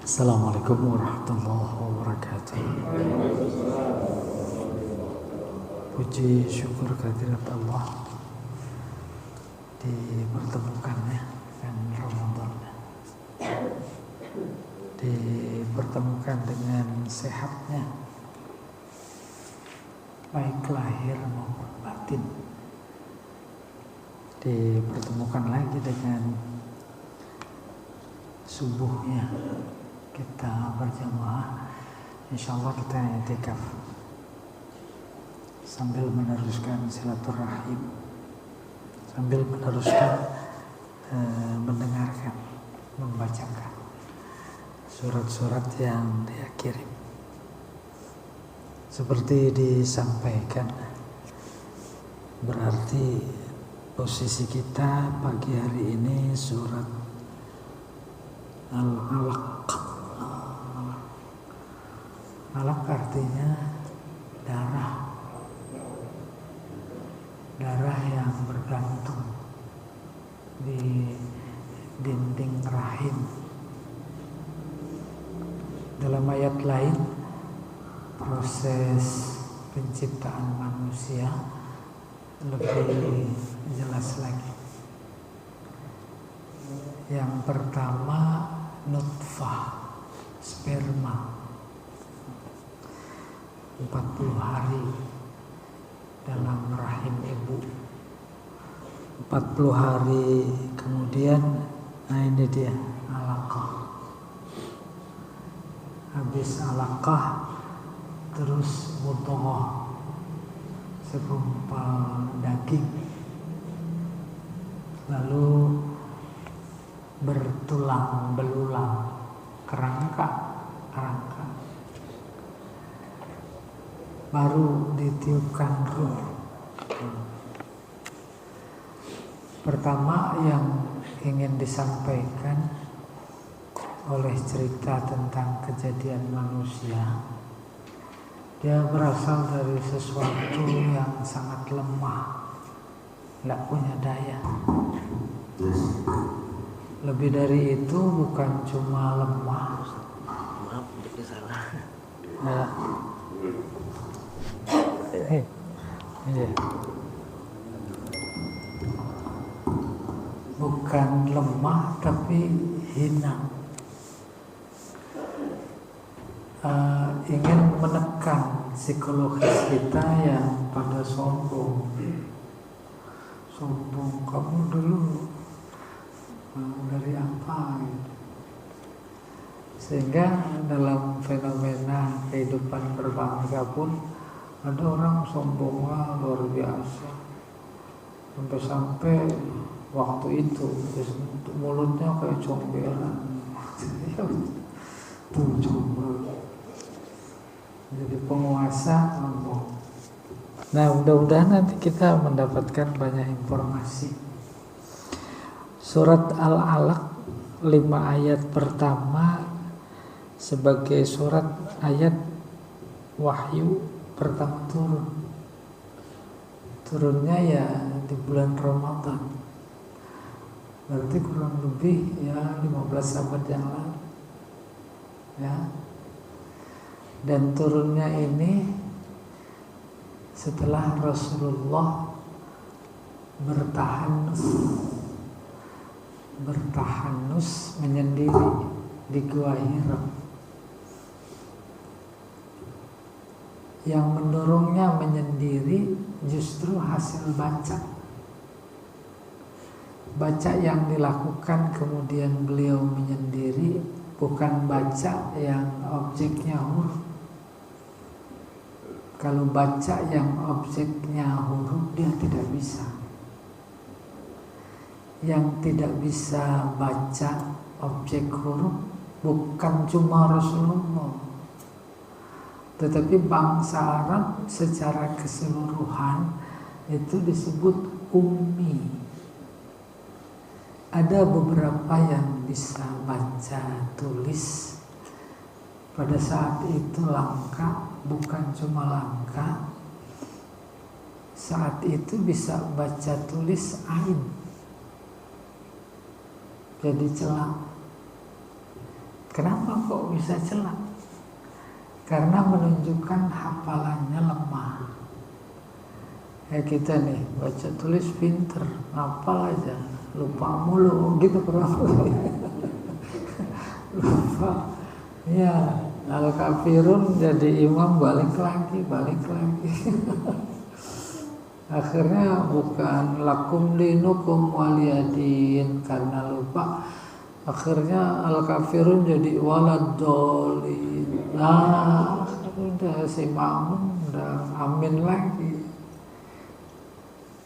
Assalamualaikum warahmatullahi wabarakatuh. Puji syukur kehadirat Allah dipertemukannya dan Ramadan, dipertemukan dengan sehatnya baik lahir maupun batin, dipertemukan lagi dengan subuhnya kita berjamaah. Insyaallah kita i'tikaf sambil meneruskan silaturahim, sambil meneruskan mendengarkan, membacakan surat-surat yang dia kirim. Seperti disampaikan, berarti posisi kita pagi hari ini surat Al-Alaq. Alaq artinya darah, darah yang bergantung di dinding rahim. Dalam ayat lain, proses penciptaan manusia lebih jelas lagi. Yang pertama, nutfah, sperma, 40 hari dalam rahim ibu. 40 hari kemudian, nah ini dia alaqah. Habis alaqah terus mudghah, segumpal daging, lalu bertulang belulang, kerangka, baru ditiupkan ruh. Pertama yang ingin disampaikan oleh cerita tentang kejadian manusia, dia berasal dari sesuatu yang sangat lemah, tidak punya daya. Lebih dari itu, bukan cuma lemah. Maaf, jadi salah. Bukan lemah, tapi hina. Ingin menekan psikologis kita yang pada sombong. Sombong, kamu dulu dari apa gitu. Sehingga dalam fenomena kehidupan berbangsa pun ada orang sombongnya luar biasa, sampai waktu itu mulutnya kayak comberan. Tuh combel, jadi penguasa sombong. Nah, mudah-mudahan nanti kita mendapatkan banyak informasi. Surat Al-Alaq 5 ayat pertama sebagai surat ayat wahyu pertama turun. Turunnya ya di bulan Ramadan. Berarti kurang lebih ya 15 abad yang lalu. Ya. Dan turunnya ini setelah Rasulullah bertahanus menyendiri di Gua Hira. Yang mendorongnya menyendiri justru hasil baca yang dilakukan kemudian beliau menyendiri, bukan baca yang objeknya huruf. Kalau baca yang objeknya huruf, dia tidak bisa. Yang tidak bisa baca objek huruf bukan cuma Rasulullah, tetapi bangsa Arab secara keseluruhan itu disebut ummi. Ada beberapa yang bisa baca tulis, pada saat itu langka, bukan cuma langka, saat itu bisa baca tulis ain, jadi celah. Kenapa kok bisa celak? Karena menunjukkan hafalannya lemah. Kita nih baca tulis pinter, hafal aja, lupa mulu gitu kurang. Lupa. Ya, Al-Kafirun jadi imam balik lagi. Akhirnya bukan lakum dinukum waliyadin karena lupa. Akhirnya Al-Kafirun jadi waladolin. Nah, udah si makmum udah amin lagi.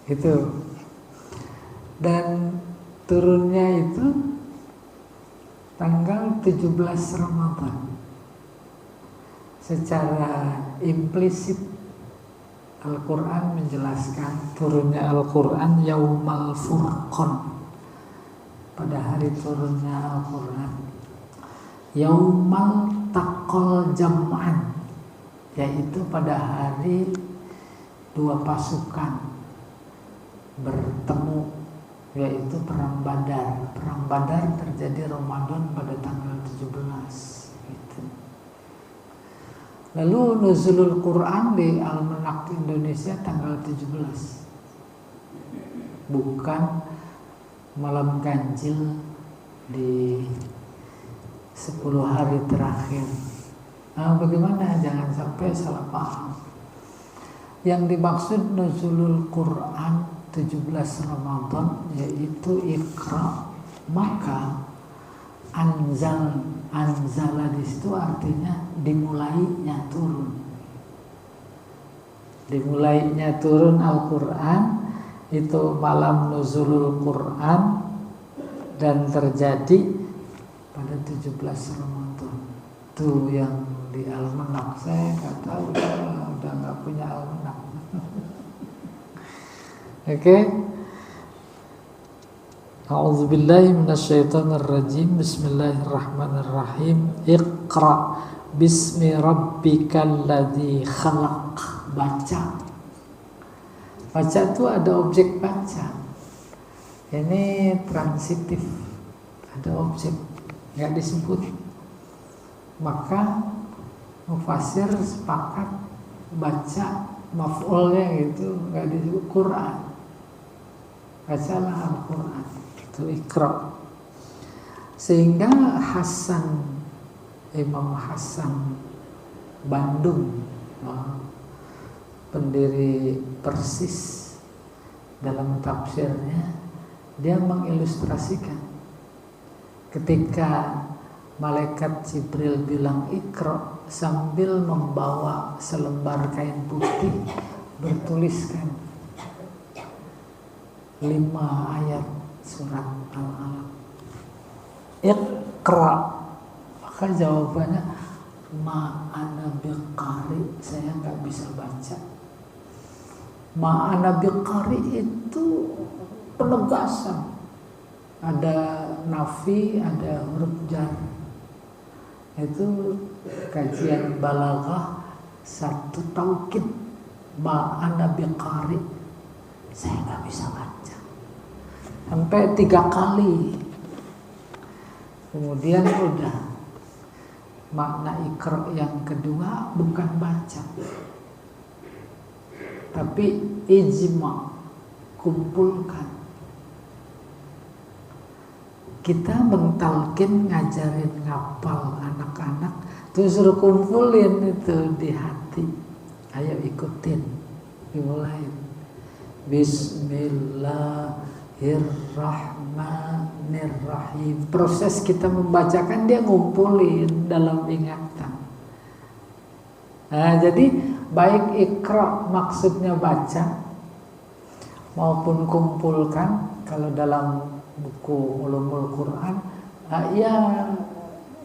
Itu. Dan turunnya itu tanggal 17 Ramadan. Secara implisit Al-Quran menjelaskan turunnya Al-Quran Yaumal Furqan, pada hari turunnya Al-Quran. Yaumal Taqal Jam'an, yaitu pada hari dua pasukan bertemu, yaitu Perang Badar. Perang Badar terjadi Ramadan pada tanggal 17 gitu. Lalu nuzulul Quran di Almanak Indonesia tanggal 17, bukan malam ganjil di 10 hari terakhir. Nah, bagaimana? Jangan sampai salah paham. Yang dimaksud nuzulul Quran 17 Ramadan yaitu Iqra, maka anzala di situ artinya dimulainya turun. Dimulainya turun Al-Quran itu malam nuzulul Quran dan terjadi pada 17 Ramadan. Itu yang di Almanak. Saya nggak tahu, udah nggak punya Almanak. Oke. A'udzubillahi minasyaitonirrajim. Bismillahirrahmanirrahim. Iqra bismi rabbikal ladzi khalaq. Baca. Baca itu ada objek baca. Ini transitif. Ada objek, nggak disebut. Maka mufasir sepakat baca maf'ulnya gitu nggak disebut Quran. Bacalah Al-Quran. Itu Iqra. Sehingga Imam Hasan Bandung, pendiri Persis, dalam tafsirnya dia mengilustrasikan ketika malaikat Jibril bilang Iqra sambil membawa selembar kain putih bertuliskan 5 ayat surat Al-Alaq. Iqra. Maka jawabannya ma'ana biqari, saya nggak bisa baca. Ma'ana biqari itu penegasan. Ada nafi, ada huruf jar. Itu kajian balaghah 1 taukid. Ma'ana biqari, saya nggak bisa baca. Sampai 3 kali. Kemudian udah. Makna Iqra yang kedua bukan baca, tapi ijma, kumpulkan. Kita mentalkin, ngajarin ngapal anak-anak, terus suruh kumpulin itu di hati. Ayo ikutin, dimulai. Bismillahirrahmanirrahim. Proses kita membacakan dia ngumpulin dalam ingatan. Nah, jadi baik Iqra maksudnya baca maupun kumpulkan. Kalau dalam buku Ulumul Quran, ya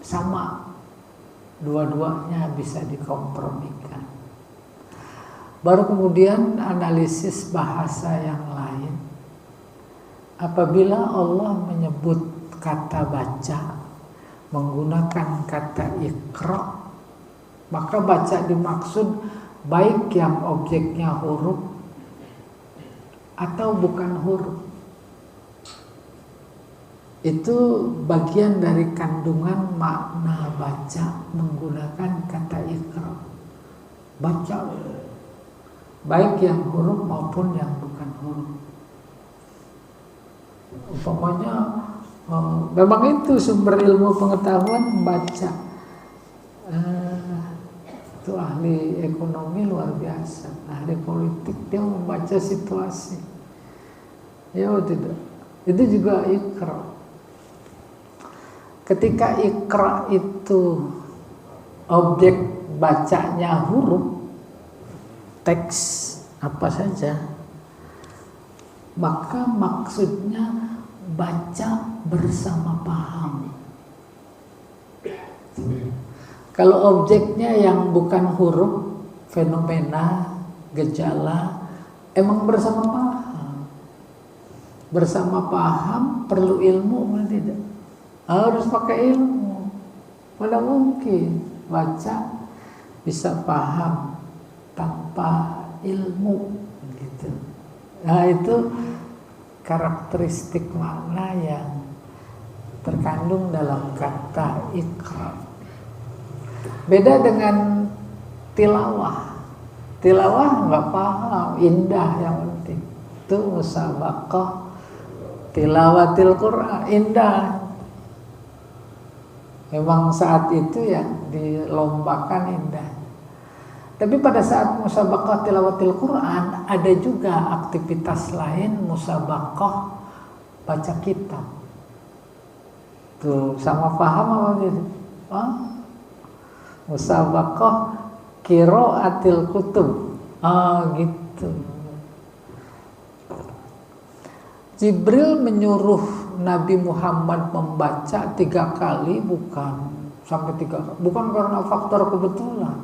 sama, dua-duanya bisa dikompromikan. Baru kemudian analisis bahasa yang lain. Apabila Allah menyebut kata baca menggunakan kata Iqra, maka baca dimaksud baik yang objeknya huruf atau bukan huruf. itu bagian dari kandungan makna baca menggunakan kata ikra. Baca, baik yang huruf maupun yang bukan huruf. Umpamanya memang itu sumber ilmu pengetahuan baca. Itu ahli ekonomi luar biasa, ahli politik, dia membaca situasi. Ya tidak, itu juga ikra. Ketika ikra itu objek bacanya huruf, teks apa saja, maka maksudnya baca bersama paham. Kalau objeknya yang bukan huruf, fenomena, gejala, emang bersama paham. Bersama paham perlu ilmu, mana tidak? Harus pakai ilmu. Mana mungkin baca bisa paham tanpa ilmu gitu. Nah itu karakteristik makna yang terkandung dalam kata ikra. Beda dengan tilawah. Tilawah nggak paham, indah yang penting. Itu musabaqah tilawatil Quran, indah. Memang saat itu yang dilombakan indah. Tapi pada saat musabaqah tilawatil Quran ada juga aktivitas lain, musabaqah baca kitab. Tuh sama paham apa gitu? Musabaqah qiraatil kutub. Gitu. Jibril menyuruh Nabi Muhammad membaca 3 kali, bukan sampai 3 kali, bukan karena faktor kebetulan.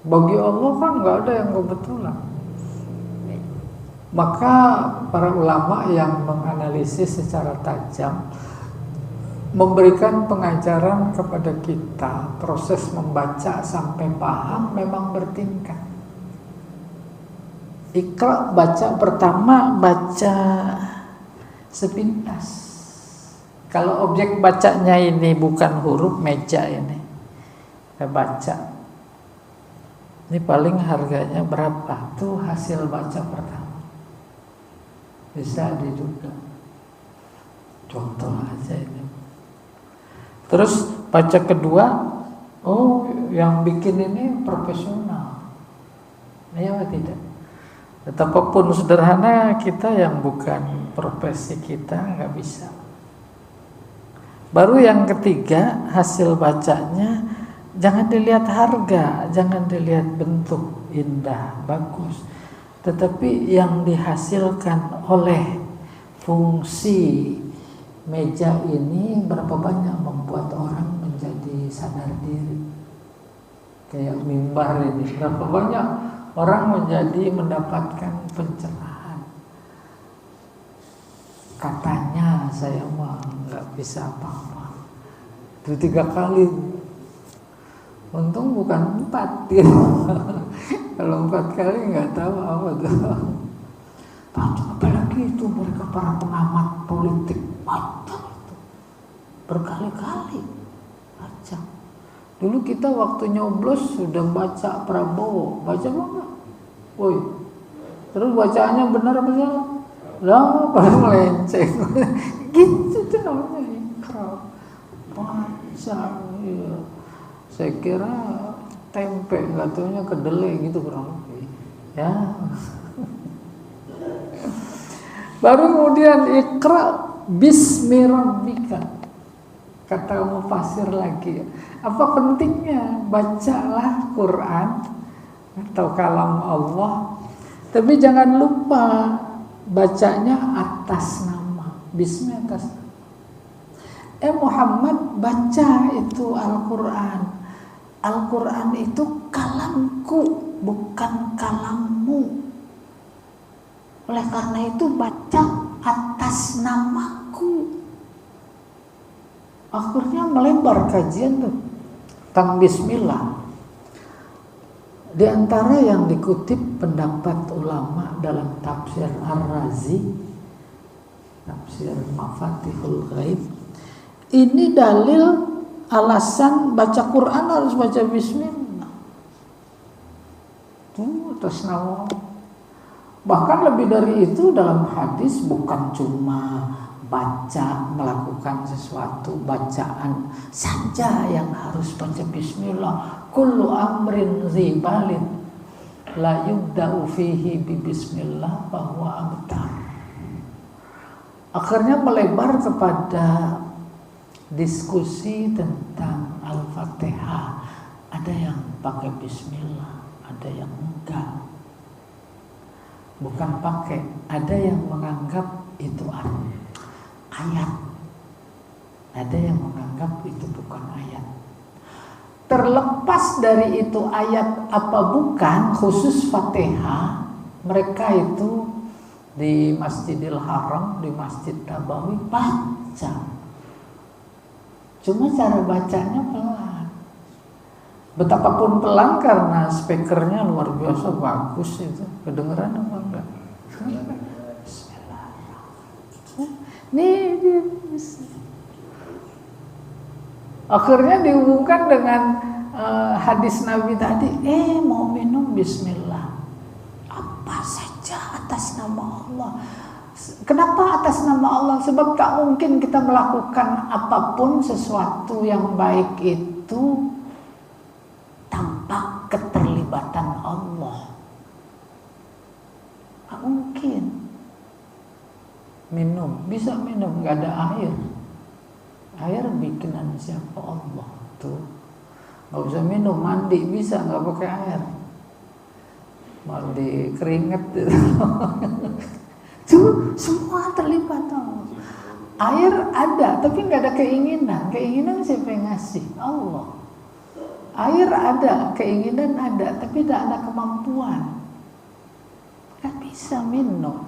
Bagi Allah kan nggak ada yang kebetulan. Maka para ulama yang menganalisis secara tajam memberikan pengajaran kepada kita, proses membaca sampai paham memang bertingkat. Ikra baca pertama, baca sepintas. Kalau objek bacanya ini bukan huruf, meja ini, saya baca. Ini paling harganya berapa? Tuh hasil baca pertama. Bisa diduga. Contoh aja ini. Terus baca kedua, oh yang bikin ini profesional. Iya tidak? Betapapun sederhana, kita yang bukan profesi kita nggak bisa. Baru yang ketiga, hasil bacanya jangan dilihat harga, jangan dilihat bentuk indah, bagus, tetapi yang dihasilkan oleh fungsi meja ini berapa banyak membuat orang menjadi sadar diri. Kayak mimbar ini, berapa banyak orang menjadi mendapatkan pencerahan. Katanya saya mah nggak bisa apa-apa. Itu 3 kali. Untung bukan 4 ya. Kalau 4 kali nggak tahu apa tuh. Apalagi itu mereka para pengamat politik baca itu berkali-kali baca. Dulu kita waktu nyoblos sudah baca Prabowo, baca apa? Woi, terus bacaannya benar apa salah? Lah, pada melenceng. Gitu tuh namanya ikra. Baca, iya. Saya kira tempe, nggak taunya kedelai gitu kurang lebih. Ya. Baru kemudian ikra bismi rabbika. Kata mufasir lagi, apa pentingnya bacalah Quran atau kalam Allah, tapi jangan lupa bacanya atas nama, bismi atas nama. Muhammad baca itu Al-Quran. Al-Quran itu kalamku, bukan kalammu. Oleh karena itu baca atas namaku. Akhirnya melebar kajian tuh tentang bismillah. Di antara yang dikutip pendapat ulama dalam tafsir Ar-Razi, tafsir Mafatihul Ghaib. Ini dalil alasan baca Quran harus baca bismillah. Tuh atas nama. Bahkan lebih dari itu dalam hadis bukan cuma baca, melakukan sesuatu bacaan saja yang harus baca bismillah. Kullu amrin zibalin la yubda'u fihi bi bismillah bahwa abtar. Akhirnya melebar kepada diskusi tentang Al-Fatihah. Ada yang pakai bismillah, ada yang enggak. Bukan pakai, ada yang menganggap itu ayat. Ada yang menganggap itu bukan ayat. Terlepas dari itu ayat apa bukan, khusus Fatihah, mereka itu di Masjidil Haram, di Masjid Nabawi baca. Cuma cara bacanya pelan. Betapapun pelan karena speakernya luar biasa bagus itu. Kedengeran apa enggak? Nih, akhirnya dihubungkan dengan hadis Nabi tadi. Mau minum bismillah. Apa saja atas nama Allah. Kenapa atas nama Allah? Sebab tak mungkin kita melakukan apapun sesuatu yang baik itu tanpa keterlibatan Allah. Tak mungkin. Minum, bisa minum, gak ada air. Air bikinan siapa? Allah. Tuh, gak bisa minum, mandi bisa, gak pakai air. Mandi keringet. Tuh, semua terlibat. Air ada, tapi gak ada keinginan. Keinginan siapa yang ngasih? Allah. Air ada, keinginan ada, tapi tidak ada kemampuan. Gak bisa minum.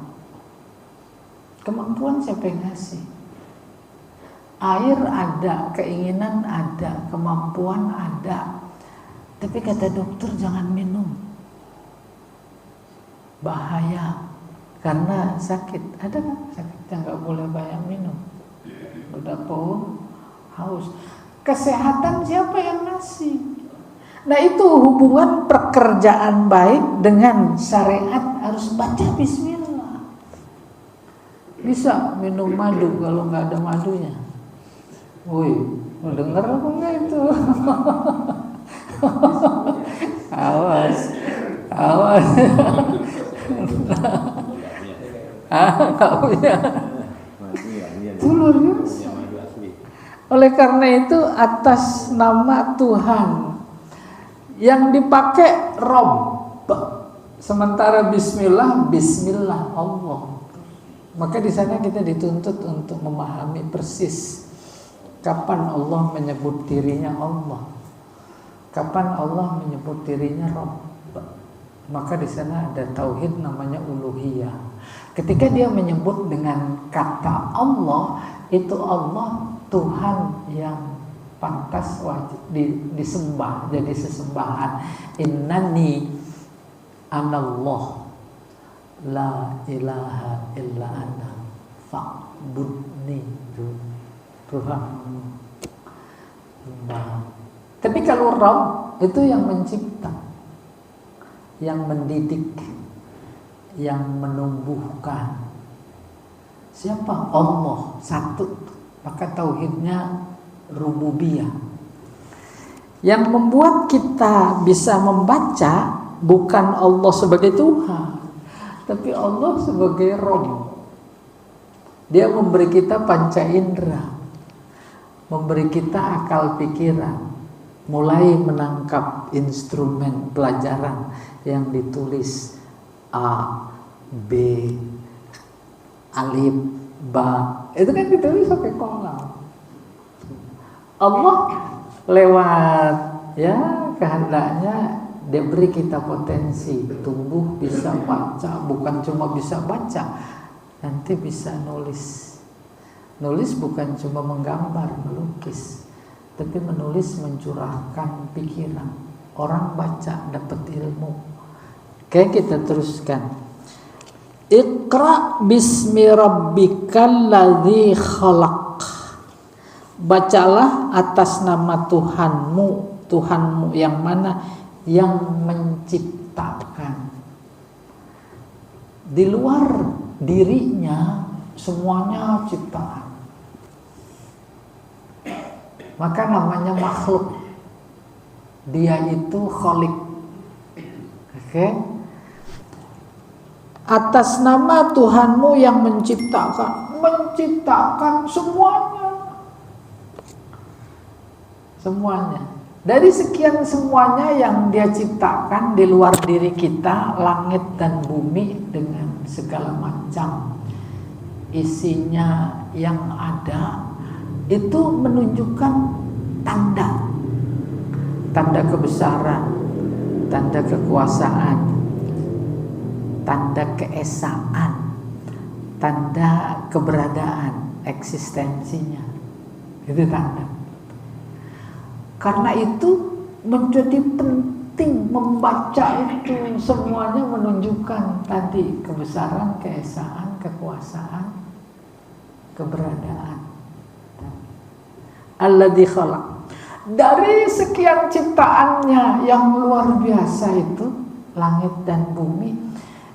Kemampuan siapa yang ngasih? Air ada, keinginan ada, kemampuan ada. Tapi kata dokter jangan minum. Bahaya. Karena sakit. Ada kan sakit yang gak boleh banyak minum? Udah haus. Kesehatan siapa yang ngasih? Nah itu hubungan pekerjaan baik dengan syariat harus baca bismillah. Bisa minum madu kalau nggak ada madunya. Woi, mau denger apa enggak itu? Awas. Kau ya. Oleh karena itu atas nama Tuhan yang dipakai Rabb, sementara Bismillah Allah. Maka di sana kita dituntut untuk memahami persis kapan Allah menyebut dirinya Allah, kapan Allah menyebut dirinya Rabb. Maka di sana ada tauhid namanya uluhiyah. Ketika dia menyebut dengan kata Allah, itu Allah Tuhan yang pantas wajib disembah, jadi sesembahan. Innani anallah la ilaha illa ana fa'budni. Tuhan. Tapi kalau Rabb itu yang mencipta, yang mendidik, yang menumbuhkan. Siapa? Allah satu. Maka tauhidnya rububiyah. Yang membuat kita bisa membaca bukan Allah sebagai Tuhan, tapi Allah sebagai Rabb. Dia memberi kita panca indera, memberi kita akal pikiran, mulai menangkap instrumen pelajaran yang ditulis A, B, alif, ba, itu kan ditulis pakai kolam. Allah lewat kehendaknya dia beri kita potensi tumbuh bisa baca, bukan cuma bisa baca, nanti bisa nulis. Nulis bukan cuma menggambar, melukis, tapi menulis mencurahkan pikiran. Orang baca dapat ilmu. Kayak kita teruskan. Iqra bismi rabbikal ladzi khalaq. Bacalah atas nama Tuhanmu yang mana yang menciptakan. Di luar dirinya semuanya ciptaan. Maka namanya makhluk. Dia itu khaliq. Oke? Atas nama Tuhanmu yang menciptakan semuanya. Dari sekian semuanya yang dia ciptakan di luar diri kita, langit dan bumi dengan segala macam isinya yang ada, itu menunjukkan tanda kebesaran, tanda kekuasaan, tanda keesaan, tanda keberadaan, eksistensinya. Itu tanda. Karena itu menjadi penting membaca itu, semuanya menunjukkan tadi kebesaran, keesaan, kekuasaan, keberadaan. Alladzi khalaq. Dari sekian ciptaannya yang luar biasa itu, langit dan bumi,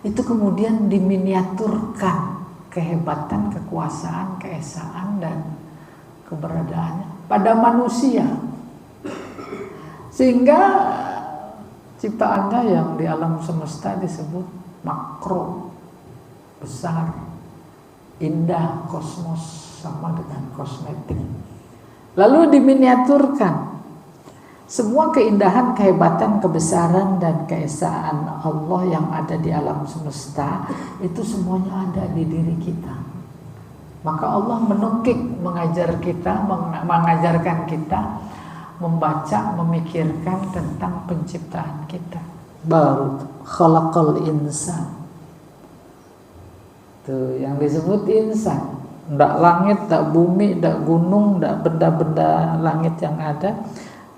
itu kemudian diminiaturkan kehebatan, kekuasaan, keesaan, dan keberadaannya pada manusia. Sehingga ciptaannya yang di alam semesta disebut makro, besar, indah, kosmos, sama dengan kosmetik. Lalu diminiaturkan semua keindahan, kehebatan, kebesaran, dan keesaan Allah yang ada di alam semesta, itu semuanya ada di diri kita. Maka Allah menukik, mengajarkan kita membaca, memikirkan tentang penciptaan kita. Baru khalaqal insan. Tuh yang disebut insan. Ndak langit, ndak bumi, ndak gunung, ndak benda-benda langit yang ada.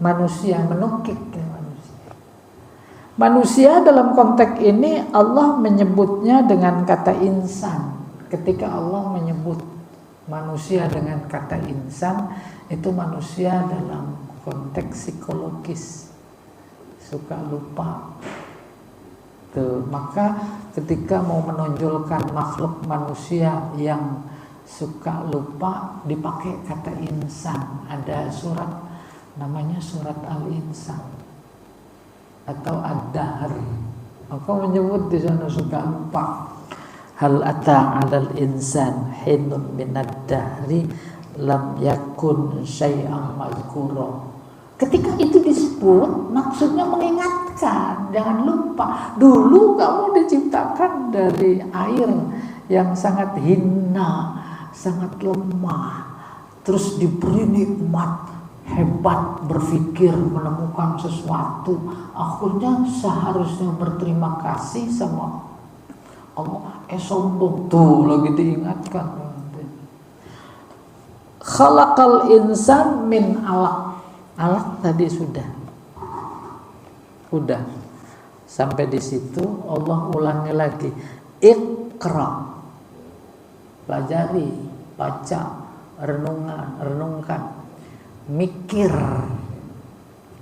Manusia, menukik manusia. Manusia dalam konteks ini Allah menyebutnya dengan kata insan. Ketika Allah menyebut manusia dengan kata insan, itu manusia dalam konteks psikologis, suka lupa. Tuh, maka ketika mau menonjolkan makhluk manusia yang suka lupa, dipakai kata insan. Ada surat namanya surat Al-Insan atau Ad-Dahr. Maka menyebut di sana suka lupa. Hal ata 'alal insan hinun minad dahri lam yakun syai'an mazkura. Ketika itu disebut, maksudnya mengingatkan, jangan lupa. Dulu kamu diciptakan dari air yang sangat hina, sangat lemah, terus diberi nikmat, hebat, berpikir, menemukan sesuatu. Akhirnya seharusnya berterima kasih sama Allah. Sombong tuh lagi diingatkan. Khalaqal insan min alaq. Alaq tadi sudah sampai di situ. Allah ulangi lagi, Iqra, pelajari, baca, renungkan, mikir.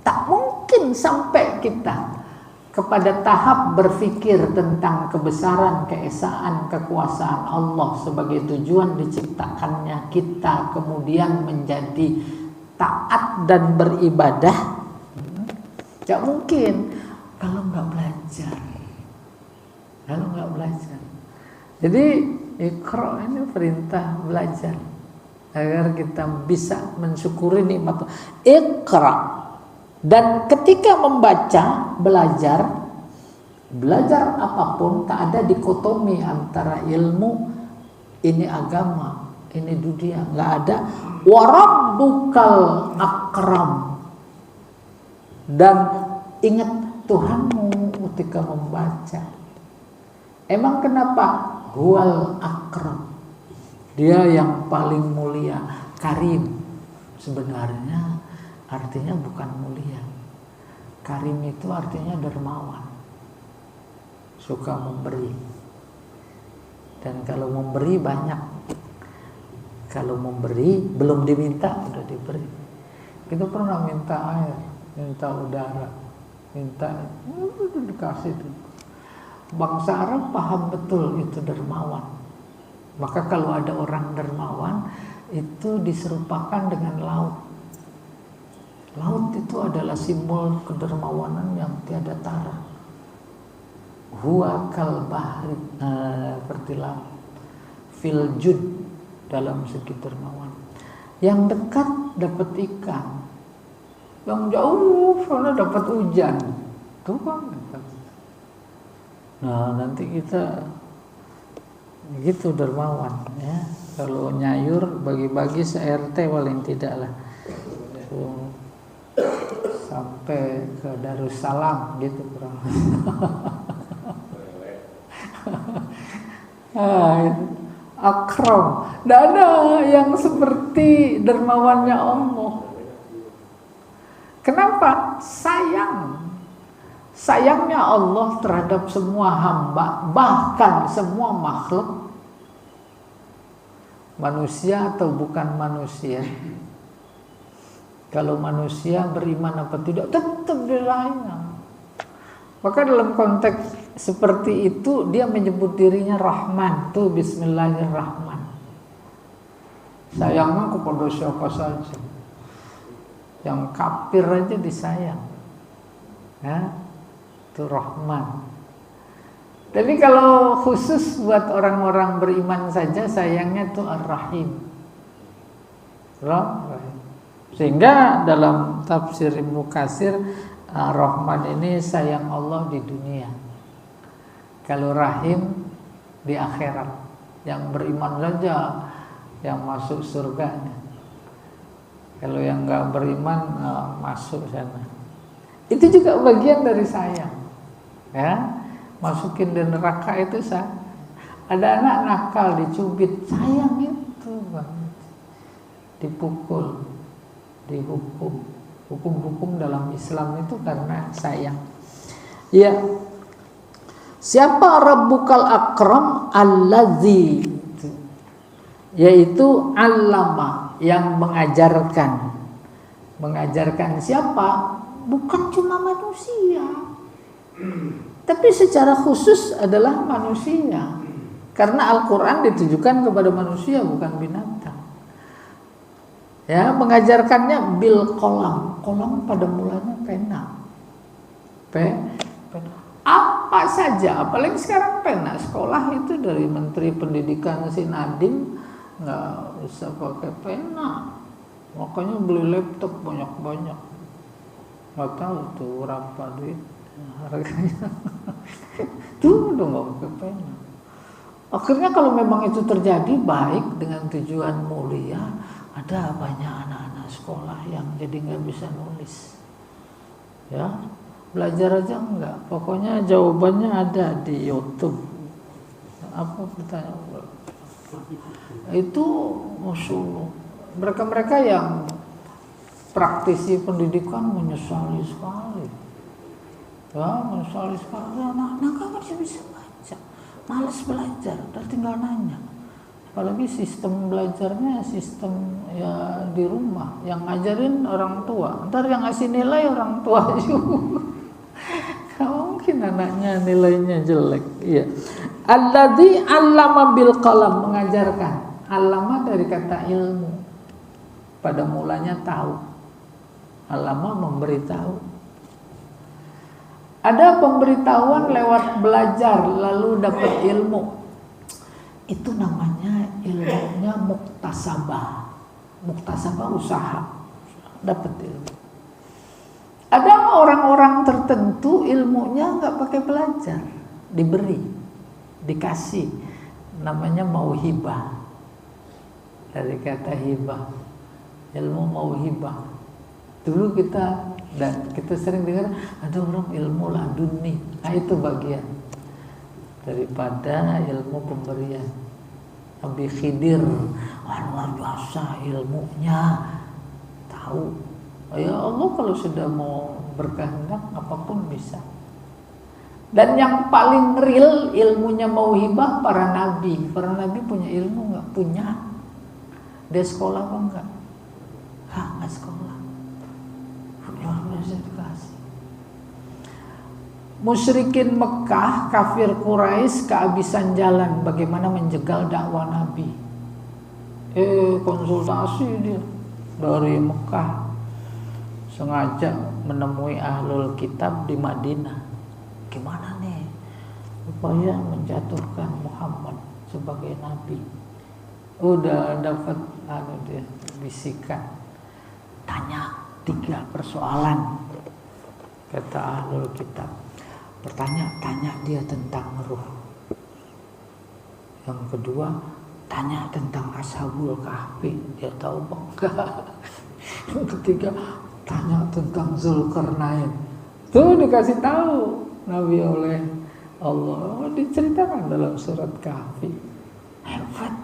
Tak mungkin sampai kita kepada tahap berpikir tentang kebesaran, keesaan, kekuasaan Allah sebagai tujuan diciptakannya kita, kemudian menjadi taat dan beribadah. Tidak mungkin kalau nggak belajar. Jadi Iqra ini perintah belajar agar kita bisa mensyukuri nikmat. Iqra. Dan ketika membaca, belajar apapun, tak ada dikotomi antara ilmu ini agama, ini dunia, nggak ada. Wa rabbukal akram. Dan ingat Tuhanmu ketika membaca. Emang kenapa? Huwal akram. Dia yang paling mulia, karim. Sebenarnya artinya bukan mulia. Karim itu artinya dermawan, suka memberi. Dan kalau memberi banyak. Kalau memberi belum diminta udah diberi. Kita pernah minta air, minta udara, minta dikasih itu. Bangsa Arab paham betul itu dermawan. Maka kalau ada orang dermawan itu diserupakan dengan laut. Laut itu adalah simbol kedermawanan yang tiada tara. Huwa kal bahri, seperti laut. Fil jud, dalam segi dermawan. Yang dekat dapat ikan, yang jauh soalnya dapat hujan. Tuh kan. Nah nanti kita gitu dermawan ya. Kalau nyayur bagi-bagi se-RT paling tidak lah. Sampai ke Darussalam gitu kurang. Akram. Tidak ada yang seperti dermawannya Allah. Kenapa? Sayangnya Allah terhadap semua hamba, bahkan semua makhluk, manusia atau bukan manusia. Kalau manusia beriman apa tidak, tetap disayang. Maka dalam konteks seperti itu dia menyebut dirinya Rahman, tuh Bismillahirrahman. Sayangnya kepada siapa saja. Yang kafir aja disayang. Ya, itu Rahman. Tapi kalau khusus buat orang-orang beriman saja sayangnya itu Ar-Rahim. Rahim. Sehingga dalam tafsir Ibnu Katsir Rahman ini sayang Allah di dunia. Kalau Rahim di akhirat. Yang beriman saja yang masuk surganya. Kalau yang enggak beriman masuk sana. Itu juga bagian dari sayang. Ya, masukin di neraka itu ada anak nakal dicubit, sayang itu banget. Dipukul, dihukum. Hukum-hukum dalam Islam itu karena sayang. Ya. Siapa Rabbukal Akram allazi, yaitu allama, yang mengajarkan. Mengajarkan siapa? Bukan cuma manusia, tapi secara khusus adalah manusia. Karena Al-Quran ditujukan kepada manusia, bukan binatang. Ya, mengajarkannya bil qalam. Qalam pada mulanya pena. Pena. Apa saja, apalagi sekarang pena. Sekolah itu dari Menteri Pendidikan si Nadiem nggak usah pakai pena. Makanya beli laptop banyak-banyak. Nggak tahu tuh berapa duit harganya. Tuh udah nggak pakai pena. Akhirnya kalau memang itu terjadi baik dengan tujuan mulia, ada banyak anak-anak sekolah yang jadi nggak bisa nulis. Ya, belajar aja enggak. Pokoknya jawabannya ada di YouTube. Apa pertanyaan? Itu musuh. Mereka-mereka yang praktisi pendidikan menyesali sekali. Ya, menyesali sekali. Anak-anak kan bisa baca. Malas belajar, udah tinggal nanya. Apalagi sistem belajarnya sistem ya di rumah, yang ngajarin orang tua. Ntar yang ngasih nilai orang tua juga. Gak mungkin anaknya nilainya jelek. Iya. Alladzi 'allama bil qalam, mengajarkan. 'Allama dari kata ilmu. Pada mulanya tahu. 'Allama memberitahu. Ada pemberitahuan lewat belajar lalu dapat ilmu. Itu namanya ilmunya muktasabah. Muktasabah usaha, dapat ilmu. Ada orang-orang tertentu ilmunya nggak pakai belajar, diberi, dikasih. Namanya mauhibah. Dari kata hibah, ilmu mauhibah. Dulu kita sering dengar ada orang ilmu laduni. Nah itu bagian daripada ilmu pemberian. Nabi Khidir, luar biasa ilmunya, tahu. Ya Allah kalau sudah mau berkehendak apapun bisa. Dan yang paling real ilmunya mauhibah para nabi. Para nabi punya ilmu nggak? Punya. Dia sekolah apa enggak? Nggak sekolah. Punya sertifikasi. Musyrikin Mekah, kafir Quraisy kehabisan jalan bagaimana menjegal dakwah Nabi. Konsultasi dia dari Mekah, sengaja menemui ahlul kitab di Madinah. Gimana nih upaya menjatuhkan Muhammad sebagai nabi? Udah dapat dia bisikan, tanya 3 persoalan. Kata ahlul kitab, tanya dia tentang ruh. Yang kedua, tanya tentang Ashabul Kahfi, dia tahu enggak? Yang ketiga, tanya tentang Zulkarnain. Tuh dikasih tahu Nabi oleh Allah, diceritakan dalam surat Kahfi. Hebat.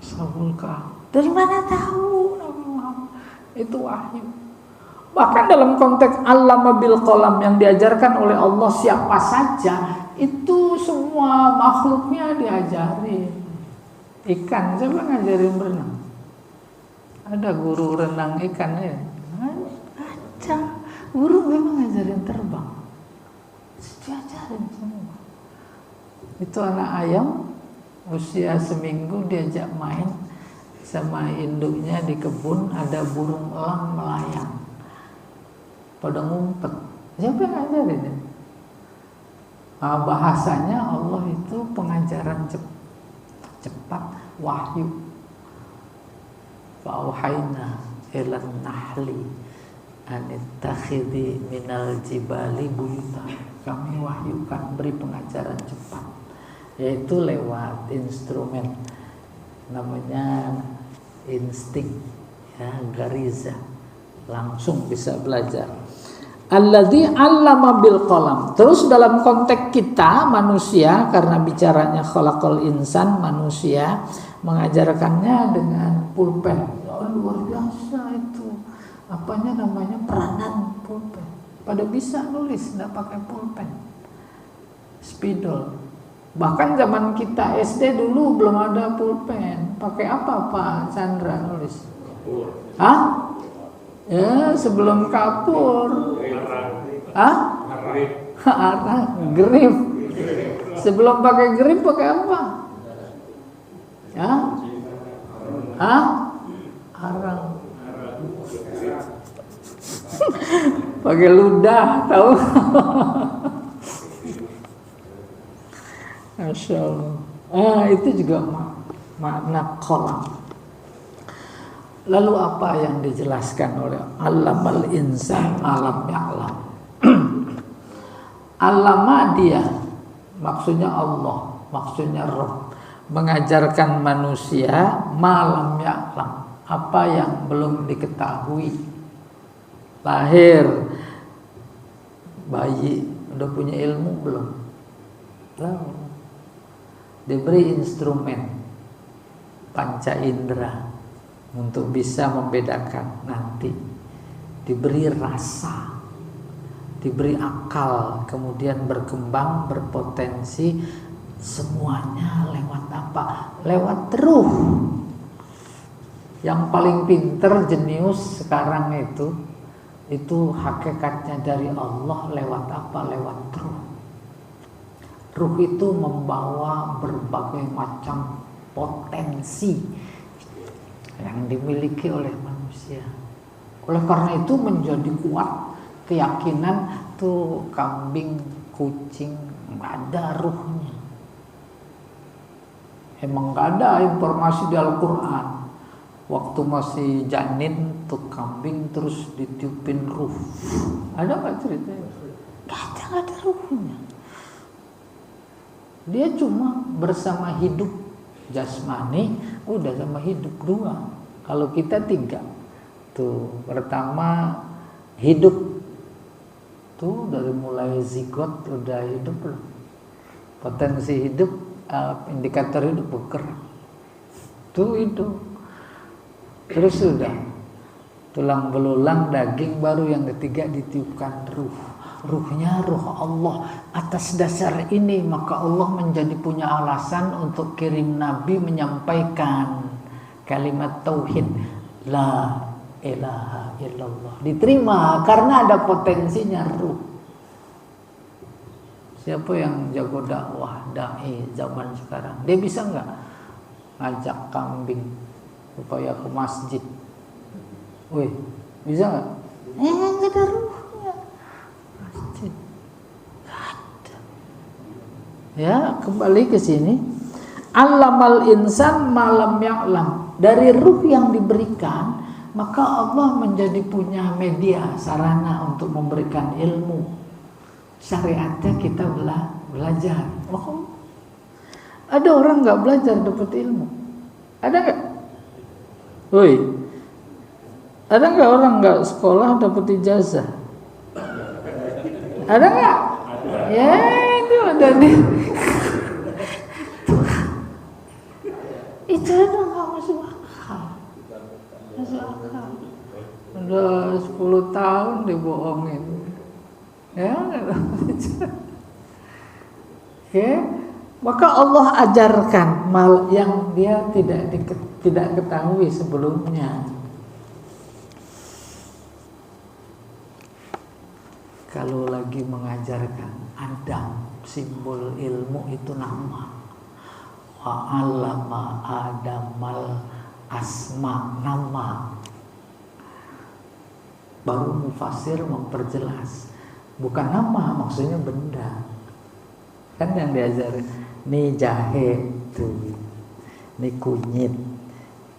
Ashabul Kahfi. Dari mana tahu Nabi Muhammad? Itu wahyu. Bahkan dalam konteks allama bil qalam yang diajarkan oleh Allah siapa saja, itu semua makhluknya diajarin. Ikan, siapa ngajarin berenang? Ada guru renang ikan ya? Ada. Guru memang ngajarin terbang. Diajarin semua. Itu anak ayam usia seminggu diajak main sama induknya di kebun, ada burung elang melayang. Pada ngumpet. Siapa yang ngajarin ya? Bahasanya Allah itu pengajaran cepat, wahyu. Fa'auhayna ilan nahli anittakhidhi minal jibali buyuta. Kami wahyukan, beri pengajaran cepat, yaitu lewat instrumen namanya insting, ya, gariza, langsung bisa belajar. Alladzi 'allama bil qalam. Terus dalam konteks kita manusia, karena bicaranya khalaqal insan, manusia, mengajarkannya dengan pulpen. Luar biasa itu. Apanya namanya peranan pulpen. Pada bisa nulis enggak pakai pulpen. Spidol. Bahkan zaman kita SD dulu belum ada pulpen. Pakai apa Pak Chandra nulis? Hah? Ya, sebelum kapur. Arang, grip. Sebelum pakai grip pakai apa? Ya? Arang. Pakai ludah, tahu? Masya Allah. Itu juga makna qalam. Lalu apa yang dijelaskan oleh Allamal insan alam ya'lam. Allama dia, maksudnya Allah, maksudnya Rabb, mengajarkan manusia malam ya'lam, apa yang belum diketahui. Lahir bayi udah punya ilmu belum? Belum. Diberi instrumen panca indera untuk bisa membedakan nanti, diberi rasa, diberi akal, kemudian berkembang, berpotensi, semuanya lewat apa? Lewat ruh. Yang paling pinter, jenius sekarang itu hakikatnya dari Allah lewat apa? Lewat ruh. Ruh itu membawa berbagai macam potensi yang dimiliki oleh manusia. Oleh karena itu menjadi kuat keyakinan tuh kambing, kucing nggak ada ruhnya. Emang nggak ada informasi di Al-Quran. Waktu masih janin tuh kambing terus ditiupin ruh. Ada nggak ceritanya? Nggak ada ruhnya. Dia cuma bersama hidup jasmani, udah sama hidup 2. Kalau kita 3. Tuh, pertama hidup. Tuh dari mulai zigot udah hidup belum? Potensi hidup, indikator hidup bergerak. Tuh hidup. Terus sudah tulang belulang, daging, baru yang ketiga ditiupkan ruh. ruhnya ruh Allah. Atas dasar ini maka Allah menjadi punya alasan untuk kirim Nabi menyampaikan kalimat tauhid la ilaha illallah. Diterima karena ada potensinya ruh. Siapa yang jago dakwah, dai zaman sekarang? Dia bisa nggak ngajak kambing supaya ke masjid? Wih, bisa nggak? Nggak ada ruhnya. Masjid nggak ada. Ya, kembali ke sini. Allamal insan malam ya'lam. Dari ruh yang diberikan, maka Allah menjadi punya media, sarana untuk memberikan ilmu. Syariatnya kita belajar. Oh, ada orang nggak belajar dapat ilmu? Ada nggak? Woi, ada nggak orang nggak sekolah dapat ijazah? Ada nggak? Ya itu ada nih. Ijazah nggak masuk akal. Masuk akal. Udah 10 tahun dibohongin. Ya, oke. Maka Allah ajarkan mal yang dia tidak ketahui sebelumnya. Kalau lagi mengajarkan Adam, simbol ilmu itu nama. Wa 'allama Adamal asma, nama. Baru mufasir memperjelas. Bukan nama, maksudnya benda. Kan yang diajarin, nih jahe tuh, nih kunyit,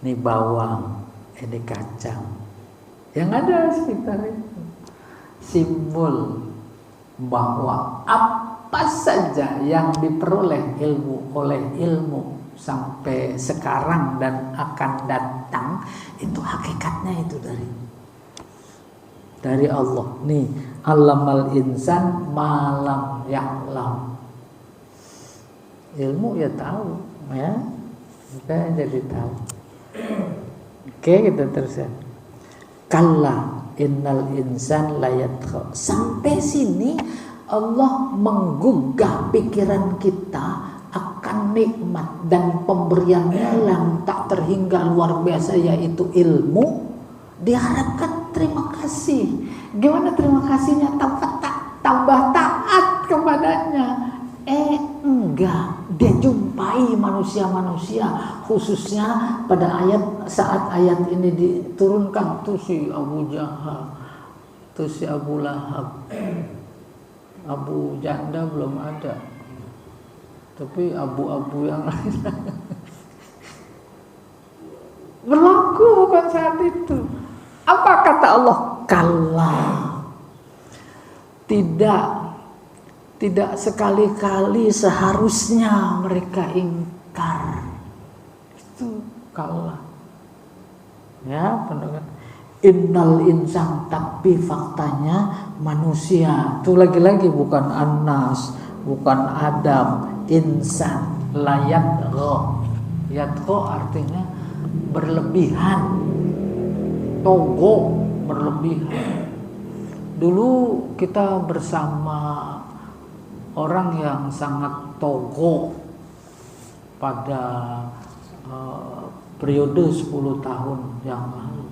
nih bawang, ini kacang. Yang ada sekitar itu simbol bahwa apa saja yang diperoleh oleh ilmu sampai sekarang dan akan datang itu hakikatnya itu dari Allah. Nih, allamal insan malam ya'lam. Ilmu ya tahu, ya. Kita jadi tahu. Oke, kita teruskan. Kalla innal insan layatqa. Sampai sini Allah menggugah pikiran kita akan nikmat dan pemberiannya yang tak terhingga luar biasa, yaitu ilmu. Diharapkan terima kasih. Gimana terima kasihnya? Tambah taat kepadanya. Enggak. Dia jumpai manusia-manusia, khususnya pada saat ayat ini diturunkan, tuh si Abu Jahal, tuh si Abu Lahab. Abu Janda belum ada, tapi abu-abu yang lain berlaku bukan saat itu. Apa kata Allah? Kalla. Tidak sekali-kali seharusnya mereka ingkar. Itu kalla. Ya, pendengar. Innal insan, tapi faktanya manusia. Itu lagi-lagi bukan Anas, bukan Adam, insan. Layatgho. Yatgho artinya berlebihan. Togo, berlebihan. Dulu kita bersama orang yang sangat togo pada periode 10 tahun yang lalu.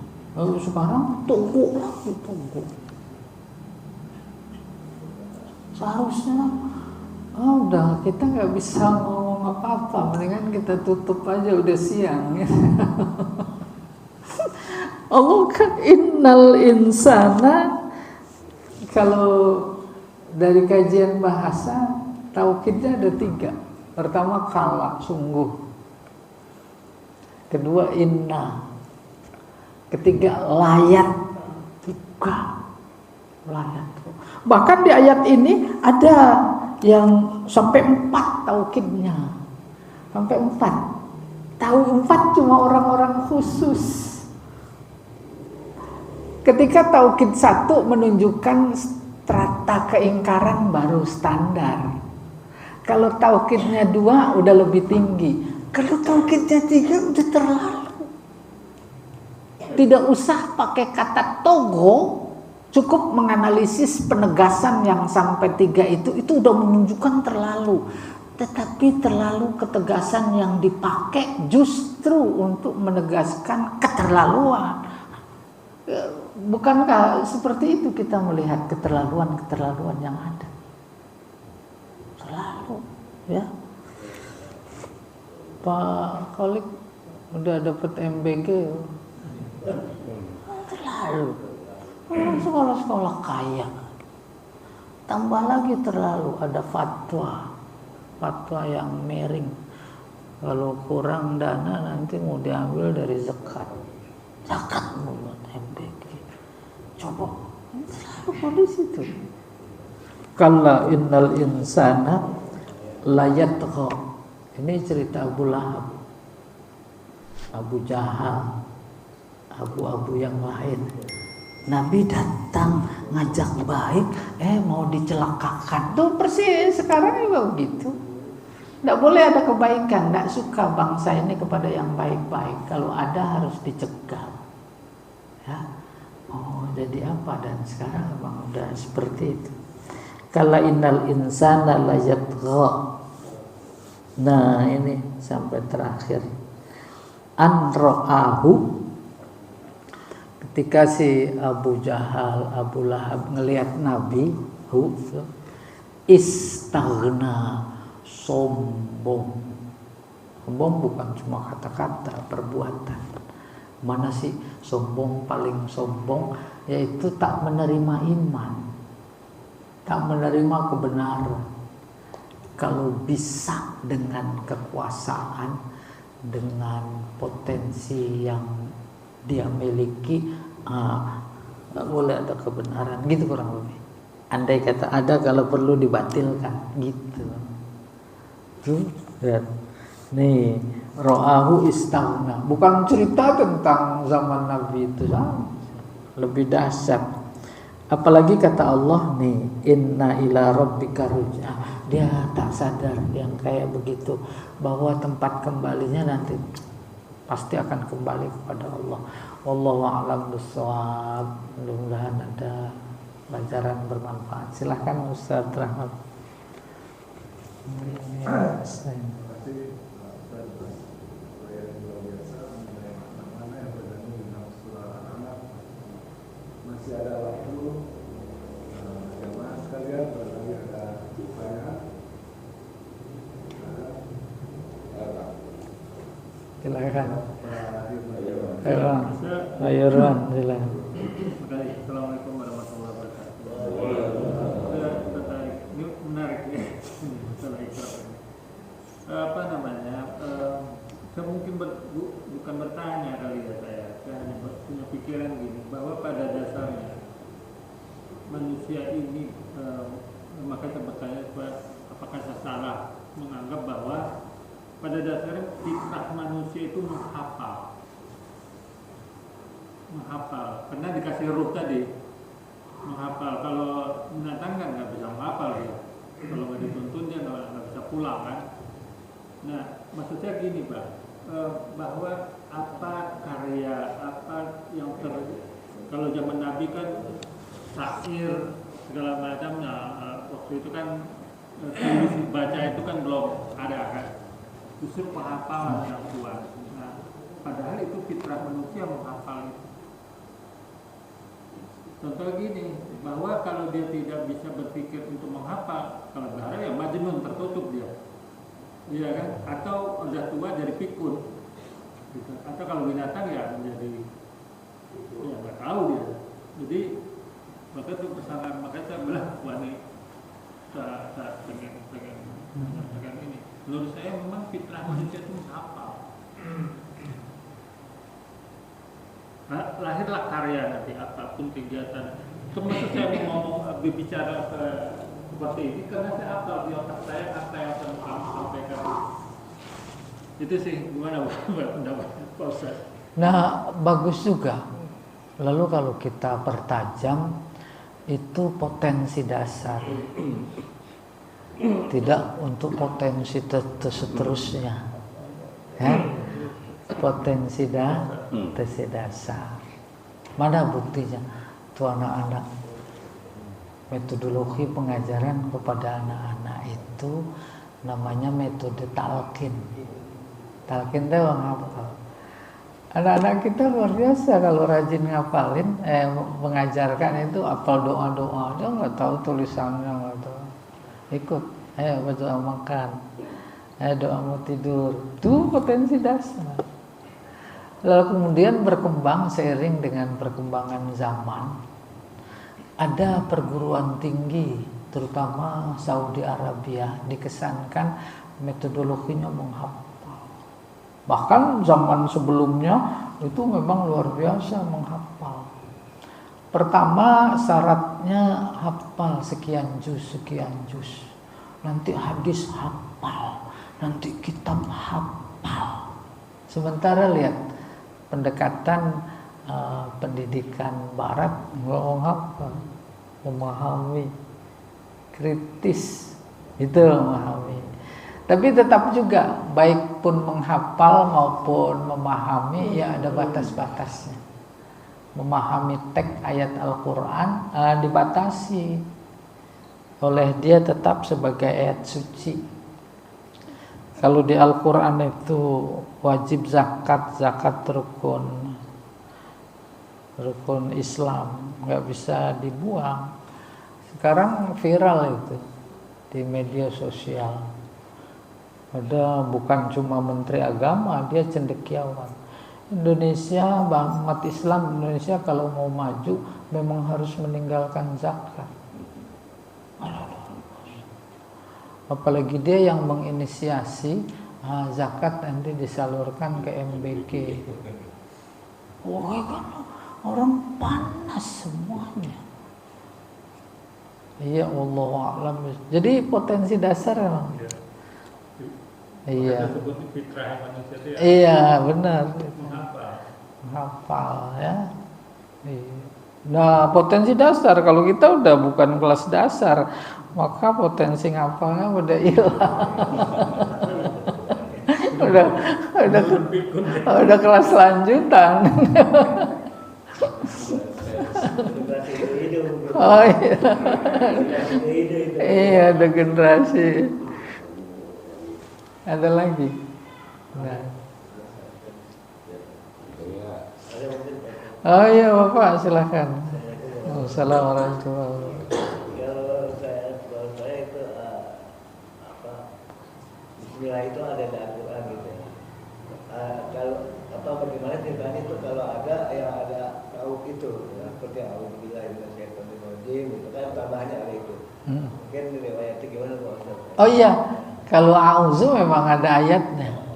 Sekarang togo lagi, togo. Seharusnya udah kita nggak bisa ngomong apa-apa, mendingan kita tutup aja, udah siang ya. Allah kan innal insana, kalau dari kajian bahasa taukidnya ada 3. Pertama kala, sungguh. Kedua inna. Ketiga layat. 3 layat. Bahkan di ayat ini ada yang sampai 4 taukidnya. Sampai 4. Tahu 4 cuma orang-orang khusus. Ketika taukid 1 menunjukkan strata keingkaran baru standar. Kalau taukidnya 2 udah lebih tinggi. Kalau taukidnya 3 udah terlalu. Tidak usah pakai kata togo, Cukup menganalisis penegasan yang sampai 3 itu udah menunjukkan terlalu. Tetapi terlalu ketegasan yang dipakai justru untuk menegaskan keterlaluan. Bukankah seperti itu kita melihat keterlaluan yang ada? Terlalu, ya. Pak Kholik udah dapat MBG. Terlalu. Sekolah-sekolah kaya. Tambah lagi terlalu ada fatwa yang miring. Kalau kurang dana nanti mau diambil dari zakat membuat MBG. Coba terlalu di situ. Kalla innal insana layatgha. Ini cerita Abu Lahab, Abu Jahal, abu-abu yang lain. Nabi datang ngajak baik, mau dicelakakan. Tuh persis sekarang juga begitu. Tidak boleh ada kebaikan. Tidak suka bangsa ini kepada yang baik-baik. Kalau ada harus dicegah. Ya. Oh, jadi apa? Dan sekarang memang udah seperti itu. Kala innal insana layatgha. Nah, ini sampai terakhir. An ra'ahu. Ketika si Abu Jahal, Abu Lahab ngelihat Nabi, istaghna, sombong. Sombong bukan cuma kata-kata, perbuatan. Mana sih sombong paling sombong? Yaitu tak menerima iman, tak menerima kebenaran. Kalau bisa dengan kekuasaan, dengan potensi yang dia miliki, boleh ada kebenaran, gitu kurang lebih. Andai kata ada, kalau perlu dibatilkan, gitu. Tuh, lihat. Nih, ro'ahu istaghna. Bukan cerita tentang zaman Nabi itu, lebih dahsyat. Apalagi kata Allah nih, inna ila rabbika ruj'a. Dia tak sadar yang kayak begitu, bahwa tempat kembalinya nanti pasti akan kembali kepada Allah. Wallahu a'lam bishawab. Mudah-mudahan ada pelajaran bermanfaat. Silakan Ustaz Rahmat. Masih ada waktu, jemaah sekalian, barangkali ada pertanyaan. Silakan. Ayo Ron, silakan. Assalamualaikum warahmatullahi wabarakatuh. Ini menarik ya. Masalah ikraf. Apa namanya? Saya mungkin bukan bertanya kali ya saya hanya punya pikiran gini, bahwa pada dasarnya manusia ini, maka saya bertanya apakah saya salah menganggap bahwa pada dasarnya fitrah manusia itu menghafal, karena dikasih ruh tadi, menghafal. Kalau binatang kan nggak bisa menghafal ya, kalau nggak dituntun dia nggak bisa pulang kan. Nah, maksud saya gini Pak, bahwa apa karya, apa yang kalau zaman Nabi kan syair segala macamnya, waktu itu kan tulis baca itu kan belum ada kan, justru penghafalan yang kuat. Nah, padahal itu fitrah manusia menghafal itu. Contoh gini, bahwa kalau dia tidak bisa berpikir untuk menghafal, kalau berharap ya majnun, tertutup dia, iya kan? Atau udah tua jadi pikun, gitu. Atau kalau binatang ya menjadi, ya nggak tahu dia. Jadi maka itu kesalahan, makanya saya bilang saya pengen ini. Menurut saya memang fitrah manusia itu menghafal. Lahirlah karya nanti apapun kegiatan. Termasuk saya mau berbicara seperti ini karena saya hafal di otak saya apa yang saya mau sampaikan. Itu sih, gimana pendapat Pak Ustaz? Nah, bagus juga. Lalu kalau kita pertajam, itu potensi dasar, tidak untuk potensi seterusnya, ya? Potensi dasar. Mana buktinya? itu anak-anak. Metodologi pengajaran kepada anak-anak itu namanya metode talqin. Talqin itu menghafal. Anak-anak kita luar biasa kalau rajin ngapalin, mengajarkan itu hafal doa-doa. Dia nggak tahu tulisannya, nggak tahu. Ikut, ayo doa makan, ayo doa mau tidur. Itu potensi dasar. Lalu kemudian berkembang seiring dengan perkembangan zaman. Ada perguruan tinggi, terutama Saudi Arabia, dikesankan metodologinya menghafal. Bahkan zaman sebelumnya itu memang luar biasa menghafal. Pertama syaratnya hafal sekian juz. Nanti hadis hafal, nanti kitab hafal. Sementara lihat pendekatan pendidikan barat nggak menghafal, memahami, kritis, itu memahami. Tapi tetap juga baik pun menghafal maupun memahami ya ada batas-batasnya. Memahami teks ayat Al-Quran dibatasi oleh dia tetap sebagai ayat suci. Kalau di Al-Quran itu wajib zakat rukun Islam, nggak bisa dibuang. Sekarang viral itu di media sosial. Ada bukan cuma menteri agama, dia cendekiawan. Indonesia, umat Islam Indonesia kalau mau maju memang harus meninggalkan zakat. Apalagi dia yang menginisiasi zakat nanti disalurkan ke MBG. Wah, kan orang panas semuanya. Iya, Allah a'lam. Jadi potensi dasar memang. Iya. Iya, benar. Menghafal ya. Iya. Nah, potensi dasar kalau kita udah bukan kelas dasar, maka potensi ngapalnya udah hilang. udah kelas lanjutan. Oh iya. Iya, ada generasi. Ada lagi. Nah. Oh iya Bapak, silakan. Assalamualaikum warahmatullahi wabarakatuh. Kalau saya itu Bismillah itu ada di Al-Quran gitu. Kalau bagaimana ceritanya itu kalau ada yang ada tahu itu ya, seperti Alhamdulillah itu kan tambahannya ada itu. Mungkin riwayatnya gimana Pak Ustaz? Oh iya, kalau auzu memang ada ayatnya.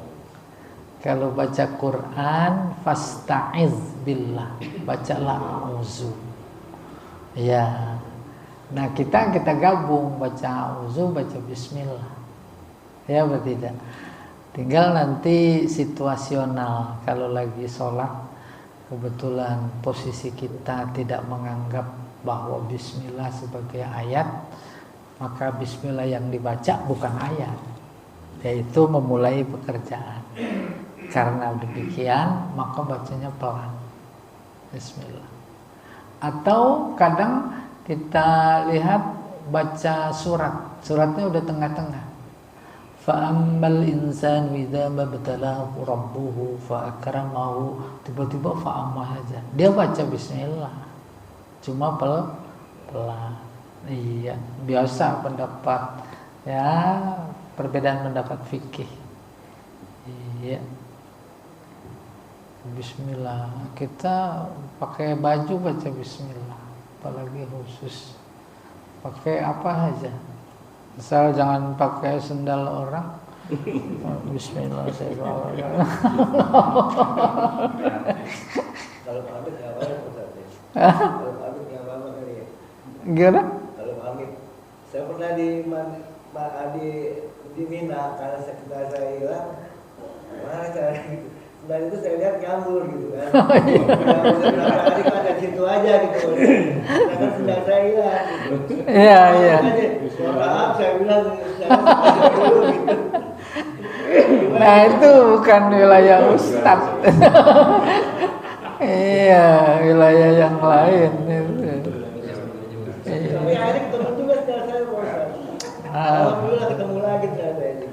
Kalau baca Quran fasta'iz billah, bacalah auzu. Ya. Nah, kita gabung baca auzu, baca bismillah. Ya, tidak. Tinggal nanti situasional. Kalau lagi sholat kebetulan posisi kita tidak menganggap bahwa bismillah sebagai ayat, maka bismillah yang dibaca bukan ayat, yaitu memulai pekerjaan. Karena demikian maka bacanya pelan, bismillah. Atau kadang kita lihat baca suratnya udah tengah-tengah. Fa'ammal insanu idza mabtalahu rabbuhu fa'akramahu, tiba-tiba fa'amah aja. Dia baca bismillah. Cuma pelan. Iya, biasa pendapat ya, perbedaan pendapat fikih. Iya. Bismillah. Kita pakai baju baca bismillah, apalagi khusus. Pakai apa aja. Misal jangan pakai sendal orang. Bismillah saya bawa. Kalau pamit nggak apa-apa Ustaz. Kalau pamit nggak apa-apa kali ya. Gimana? Kalau pamit, saya pernah di Mina karena sekitar saya hilang. Mana cara gitu. Sendal itu saya lihat ngambur gitu kan. Tadi ada situ aja gitu. Karena sendal saya hilang. Gitu. Iya. Maaf saya bilang saya dulu gitu. Nah itu bukan wilayah Ustadz. Iya, wilayah yang lain itu. Alhamdulillah ketemu lagi ternyata ini.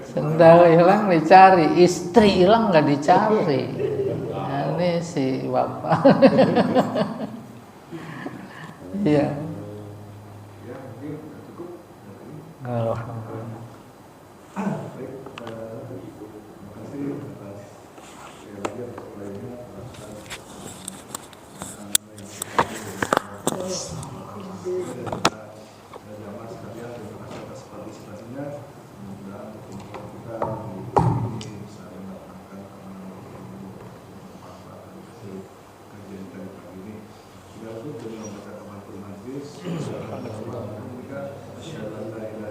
Sendal hilang dicari, istri hilang nggak dicari. Nah, ini si bapak. Iya. Ya, mungkin cukup. Alhamdulillah. Baik, terima kasih atas sekali lagi atas lainnya jamaah sekalian, terima kasih atas partisipasinya. Mudah-mudahan pertemuan kita di ini bisa mendatangkan manfaat dari hasil kajian dari pagi ini. Sudah untuk membaca kematul majlis. Asyhadu an la ilaha